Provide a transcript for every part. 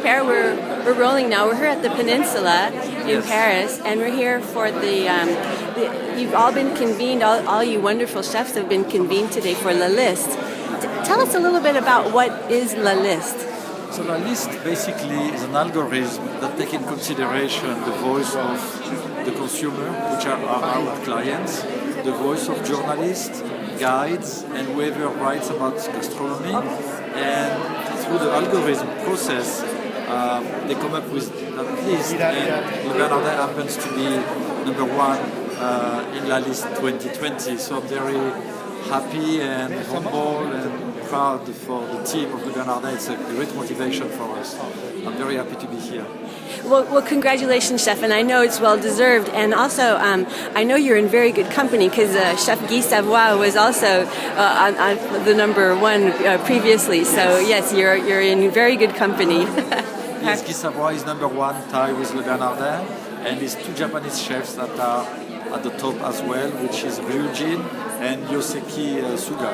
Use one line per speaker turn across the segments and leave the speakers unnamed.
prepare. We're rolling now. We're here at the Peninsula in Paris, and we're here for you've all been convened, all you wonderful chefs have been convened today for La Liste. Tell us a little bit about what is La Liste.
So La Liste basically is an algorithm that takes in consideration the voice of the consumer, which are our clients, the voice of journalists, guides, and whoever writes about gastronomy. And through the algorithm process, they come up with that list, and Isla Bernarda happens to be number one in La Liste 2020. So I'm very happy and humble and proud for the team of Isla Bernarda. It's a great motivation for us. I'm very happy to be here.
Well, congratulations, Chef, and I know it's well deserved. And also, I know you're in very good company because Chef Guy Savoy was also on the number one previously. So yes, you're in very good company.
Yes, Guy Savoy is number one Thai with Isla Bernarda, and there's two Japanese chefs that are at the top as well, which is Ryujin and Yoseki Suga.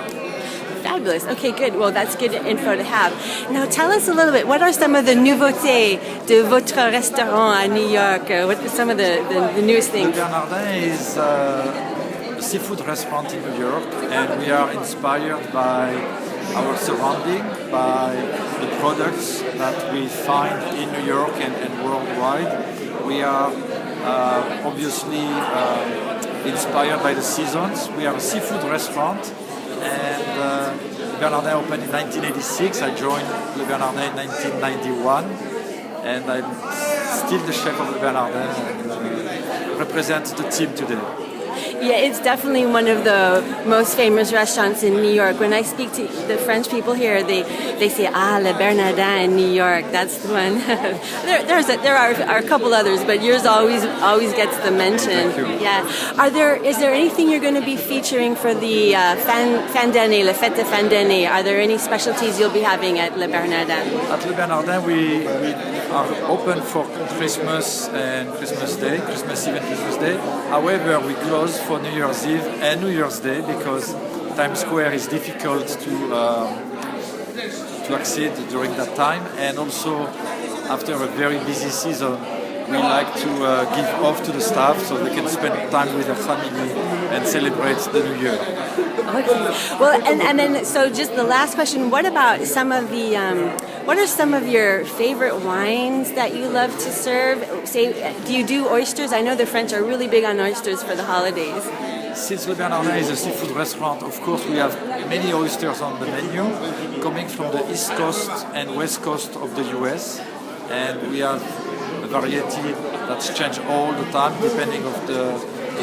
Fabulous. Okay, good. Well, that's good info to have. Now, tell us a little bit. What are some of the nouveautés de votre restaurant à New York? What are some of the newest things?
Isla Bernarda is a seafood restaurant in New York, and we are inspired by our surrounding, by the products that we find in New York and worldwide. We are obviously inspired by the seasons. We are a seafood restaurant, and Bernarda opened in 1986. I joined Le Bernarda in 1991, and I'm still the chef of Le Bernarda and represent the team today.
Yeah, it's definitely one of the most famous restaurants in New York. When I speak to the French people here, they say, Le Bernarda in New York. That's the one. there are a couple others, but yours always gets the mention.
Thank you.
Yeah. Is there anything you're going to be featuring for the fin d'année, le fête de fin d'année? Are there any specialties you'll be having at Le Bernarda?
At Le Bernarda, we are open for Christmas and Christmas Day, Christmas Eve and Christmas Day. However, we close for New Year's Eve and New Year's Day because Times Square is difficult to access during that time, and also after a very busy season we like to give off to the staff so they can spend time with their family and celebrate the New Year.
Okay. Well, and then so just the last question: what about some of the what are some of your favorite wines that you love to serve? Say, do you do oysters? I know the French are really big on oysters for the holidays.
Since Le Bernarda is a seafood restaurant, of course we have many oysters on the menu, coming from the East Coast and West Coast of the US, and we have a variety that's changed all the time depending on the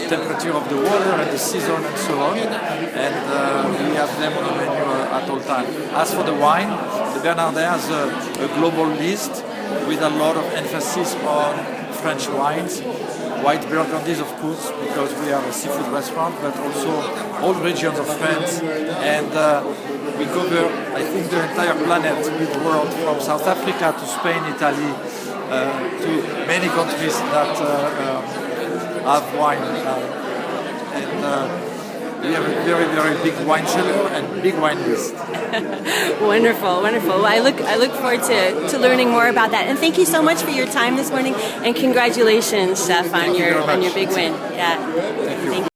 temperature of the water and the season and so on, and we have them on the menu at all times. As for the wine, Le Bernarda has a global list with a lot of emphasis on French wines, white Burgundies of course, because we are a seafood restaurant, but also all regions of France, and we cover, I think, the entire planet with the world, from South Africa to Spain, Italy, to many countries that have wine, and we have a very, very big wine cellar and big wine list.
Wonderful, wonderful. Well, I look forward to learning more about that. And thank you so much for your time this morning. And congratulations, Chef, on your big win. Yeah.
Thank you.